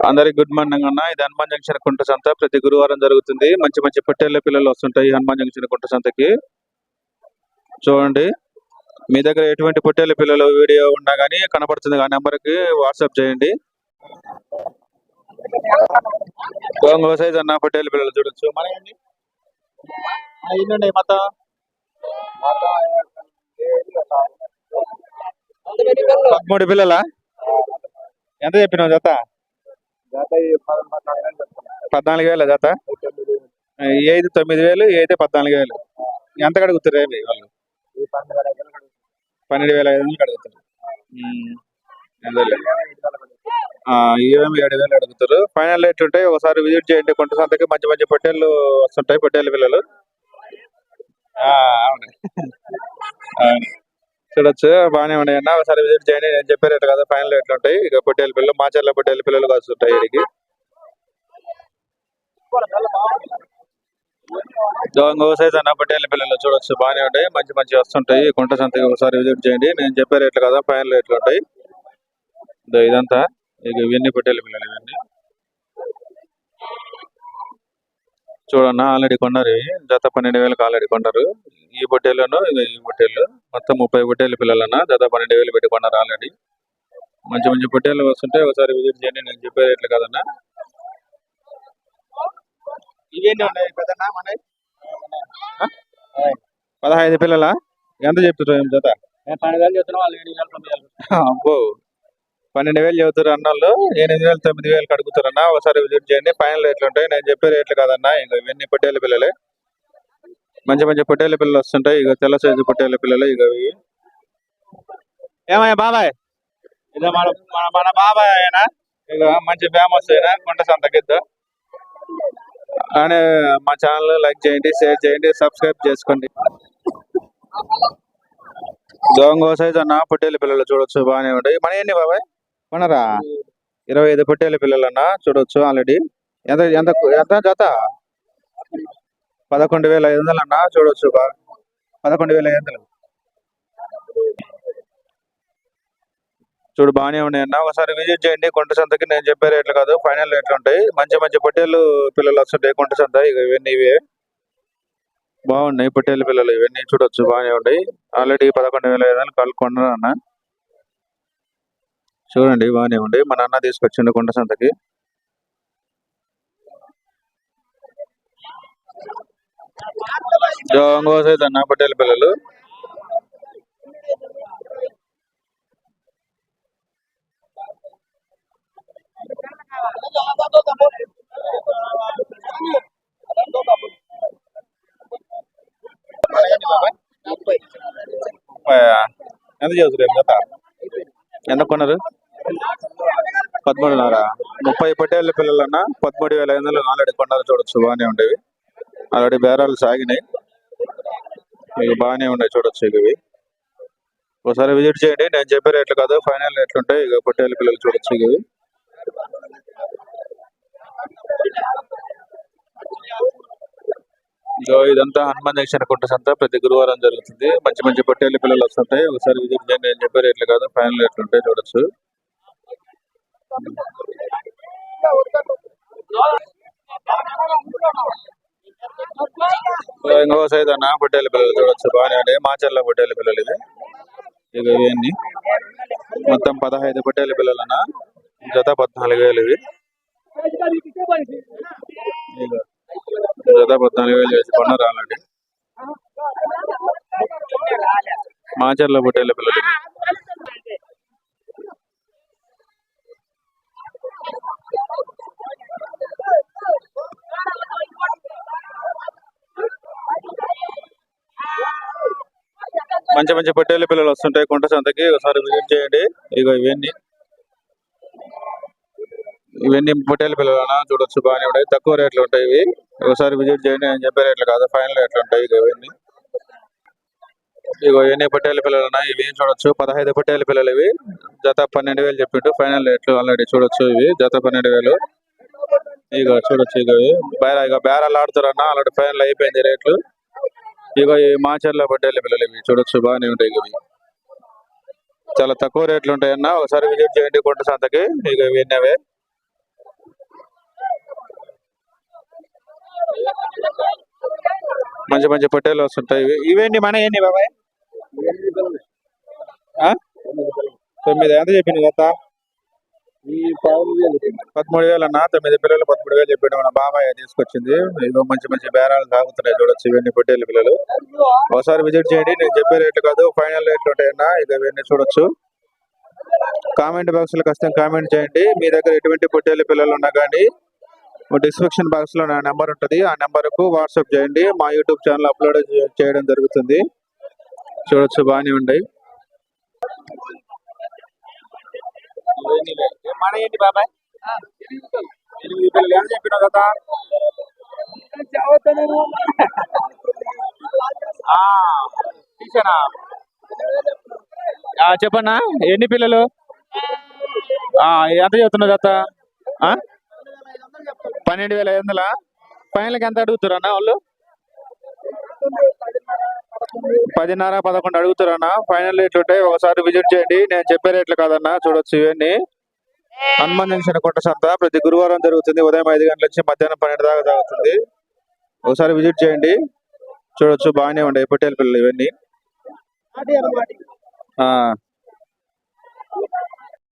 అందరికి good morning అన్న. ఇది హనుమాన్ జంక్షన్ కుంట సంత ప్రతి గురువారం జరుగుతుంది. మంచి మంచి పొట్టేళ్ల పిల్లలు వస్తుంటాయి హనుమాన్ జంక్షన్ కుంట సంతకి. చూడండి, మీ దగ్గర ఎటువంటి పొట్టేళ్ల పిల్లలు వీడియో ఉన్నా గానీ కనపడుతుంది ఆ నెంబర్ కి వాట్సాప్ చేయండి. గోంగూర సైజ్ అన్న పొట్టేళ్ల పిల్లలు చూడొచ్చు. మన మొత్తం 13 పిల్లలా? ఎంత చెప్పినావు జత? 14,000 జత. ఏది 9,000, ఏదైతే 14,000. ఎంత కడుగుతారు ఏమి వాళ్ళు? 12,500 అడుగుతారు. ఇవేమి 7,000 అడుగుతారు. ఫైనల్ రేట్ ఉంటాయి. ఒకసారి విజిట్ చేయండి కొంట సంతకి. మంచి మంచి పొట్టేళ్ళు వస్తుంటాయి, పొట్టేళ్ళ పిల్లలు. అవును చూడొచ్చు, బాగానే ఉన్నాయి అన్న. ఒకసారి విజిట్ చేయండి. నేను చెప్పే రేట్ కదా, ఫైనల్ రేట్లు ఉంటాయి. ఇక పొట్టేళ్ళ పిల్లలు, మాచర్ల పొట్టేళ్ళ పిల్లలు వస్తుంటాయి వీడికి. సైజ్ అన్న పొట్టేళ్ళ పిల్లలు చూడొచ్చు, బాగానే ఉంటాయి. మంచి మంచి వస్తుంటాయి కొంట సంతకి. ఒకసారి విజిట్ చేయండి. నేను చెప్పే రేట్లు కదా, ఫైనల్ రేట్లు ఉంటాయి. ఇదంతా ఇక ఇవన్నీ పొట్టేళ్ళ పిల్లలు. ఇవన్నీ చూడన్నా, ఆల్రెడీ కొన్నారు. జత 12,000 ఆల్రెడీ కొన్నారు. ఈ పొట్టేళ్ళను ఈ పొట్టేళ్ళు మొత్తం 30 పొట్టేళ్ళ పిల్లలన్నా జత 12,000 పెట్టి కొన్నారు ఆల్రెడీ. మంచి మంచి పొట్టేళ్ళు వస్తుంటే ఒకసారి విజిట్ చేయండి. నేను చెప్పే రేట్లు కదన్నా. ఇవేంటి ఉన్నాయి పెద్దన్నా? మన 15 పిల్లలా? ఎంత చెప్తున్నారు జత? 12,000 చెప్తున్నా. అబ్బో, 12,000 చెబుతారు అన్నోళ్ళు. 8,000, 9,000 అడుగుతారు అన్న. ఒకసారి విజిట్ చేయండి. ఫైనల్ రేట్లు ఉంటాయి. నేను చెప్పే రేట్లు కాదన్నా. ఇంకా ఇవన్నీ పొట్టేళ్ళ పిల్లలే. మంచి మంచి పొట్టేళ్ళ పిల్లలు వస్తుంటాయి. ఇక తెల్ల సైజు పొట్టేళ్ళ పిల్లలు. ఇక ఏమయ్యా బాబాయ్, ఇక మన బాబాయ్ అయినా ఇక మంచి ఫేమస్ అయినా కొంట సంతకిద్దా కానీ మా ఛానల్ లైక్ చేయండి, షేర్ చేయండి, సబ్స్క్రైబ్ చేసుకోండి. గోంగూర సైజ్ అన్న పొట్టేళ్ళ పిల్లలు చూడొచ్చు, బాగానే ఉంటాయి. మన ఎన్ని బాబాయ్ కొనరా? 25 పొట్టేళ్ళ పిల్లలన్నా చూడొచ్చు ఆల్రెడీ. ఎంత ఎంత ఎంత జత? 11,500 అన్నా చూడొచ్చు. 11,500 చూడు, బాగానే ఉన్నాయి అన్న. ఒకసారి విజిట్ చేయండి కొంట సంతకి. నేను చెప్పే రేట్లు కాదు, ఫైనల్ రేట్లు ఉంటాయి. మంచి మంచి పొట్టేళ్ళు పిల్లలు వస్తుంటాయి కొంట సంత. ఇక ఇవన్నీ ఇవే బాగున్నాయి పొట్టేళ్ళ పిల్లలు. ఇవన్నీ చూడొచ్చు, బాగానే ఉన్నాయి. ఆల్రెడీ 11,500 కాళ్ళు కొన్నారు అన్న. చూడండి, బాగానే ఉండి. మా నాన్న తీసుకొచ్చిండు కొంట సంతకి. అన్న పొట్టేళ్ళ పిల్లలు. ఎంత చేస్తారు జత? ఎంత కొన్నారు? 13,500. 30 పొట్టేళ్ళ పిల్లలన్నా 13,500 ఆల్రెడీ కొన్నారు. చూడొచ్చు, బాగానే ఉండేవి. ఆల్రెడీ బేరాలు సాగినాయి. ఇక బాగానే ఉన్నాయి చూడొచ్చు. ఇవి ఒకసారి విజిట్ చేయండి. నేను చెప్పే రేట్లు కాదు, ఫైనల్ రేట్లు ఉంటాయి. ఇక పొట్టేళ్ళ పిల్లలు చూడొచ్చు. ఇవి ఇదంతా హనుమాన్ జంక్షన్ కుంట సంత ప్రతి గురువారం జరుగుతుంది. మంచి మంచి పొట్టేళ్ళ పిల్లలు వస్తుంటాయి. ఒకసారి విజిట్ చేయండి. నేను చెప్పే రేట్లు కాదు, ఫైనల్ రేట్లు ఉంటాయి. చూడొచ్చు. ఇంకో సైజ్ అన్న పొట్టేళ్ళ పిల్లలు చూడొచ్చు, బాగానే ఉంటాయి. మాచర్ల పొట్టేళ్ళ పిల్లలు ఇది. ఇక ఇవన్నీ మొత్తం 15 పొట్టేళ్ళ పిల్లలన్నా జత 14,000 ఇవి. జత 14,000 వేసి కొన్నారు ఆల్రెడీ. మాచర్ల పొట్టేళ్ళ పిల్లలు ఇవి. మంచి మంచి పొట్టేళ్ళ పిల్లలు వస్తుంటాయి కొంట సంతకి. ఒకసారి విజిట్ చేయండి. ఇక ఇవన్నీ పొట్టేళ్ళ పిల్లలు అన్నా చూడొచ్చు, బాగానే ఉంటాయి. తక్కువ రేట్లు ఉంటాయి ఇవి. ఒకసారి విజిట్ చేయండి. నేను చెప్పే రేట్లు కాదు, ఫైనల్ రేట్లు ఉంటాయి. ఇవన్నీ పొట్టేళ్ళ పిల్లలు ఉన్నాయి. ఇవి చూడొచ్చు, 15 పొట్టేళ్ళ పిల్లలు ఇవి. జత 12,000 చెప్పిండు. ఫైనల్ రేట్లు ఆల్రెడీ చూడొచ్చు. ఇవి జత 12,000. ఇక చూడొచ్చు. ఇక బేరాలు ఆడుతారన్నా ఆల్రెడీ ఫైనల్ అయిపోయింది రేట్లు. ఇక ఈ మాచర్ల పొట్టేళ్ళ పిల్లలు ఇవి చూడొచ్చు, బాగానే ఉంటాయి. ఇవి చాలా తక్కువ రేట్లు ఉంటాయన్నా. ఒకసారి విజిట్ చేయండి కొంట సంతకి. ఇక ఇవన్నీ అవే. మంచి మంచి పొట్టేలు వస్తుంటాయి. ఇవేంటి మన ఏంటి బాబాయ్? ఆ? 9 ఎంత చెప్పింది గత? 13,000 అన్న. 9 పిల్లలు 13,000 చెప్పాడు మన బాబాయ్ తీసుకొచ్చింది. ఇదో మంచి మంచి బేరాలు సాగుతున్నాయి చూడొచ్చు. ఇవన్నీ పొట్టేలు పిల్లలు. ఒకసారి విజిట్ చేయండి. నేను చెప్పే రేట్లు కాదు, ఫైనల్ రేట్లు ఉంటాయన్నా. ఇవన్నీ చూడొచ్చు. కామెంట్ బాక్స్ లో ఖచ్చితంగా కామెంట్ చేయండి. మీ దగ్గర ఎటువంటి పొట్టేలు పిల్లలు ఉన్నా కానీ డిస్క్రిప్షన్ బాక్స్ లో నా నెంబర్ ఉంటుంది. ఆ నెంబర్ కు వాట్సాప్ చేయండి. మా యూట్యూబ్ ఛానల్ అప్లోడ్ చేయడం జరుగుతుంది. చూడొచ్చు, బాగానే ఉన్నాయి. మన ఏంటి బాబాయ్? 8 పిల్లలు ఎంత చెప్పినావు కదా? తీసానా? చెప్పన్నా, ఎన్ని పిల్లలు? ఎంత చెప్తున్నావు గత? 12,500. ఫైనల్కి ఎంత అడుగుతారన్నా వాళ్ళు? 10,500, 11 అడుగుతారన్నా. ఫైనల్ రేట్లు ఉంటాయి. ఒకసారి విజిట్ చేయండి. నేను చెప్పే రేట్లు కాదన్నా. చూడొచ్చు, ఇవన్నీ హనుమాన్ జంక్షన్ కొట్ట సంత ప్రతి గురువారం జరుగుతుంది. ఉదయం 5 గంటల నుంచి మధ్యాహ్నం 12 దాకా జరుగుతుంది. ఒకసారి విజిట్ చేయండి. చూడొచ్చు, బాగానే ఉన్నాయి పొట్టేలు పిల్లలు ఇవన్నీ.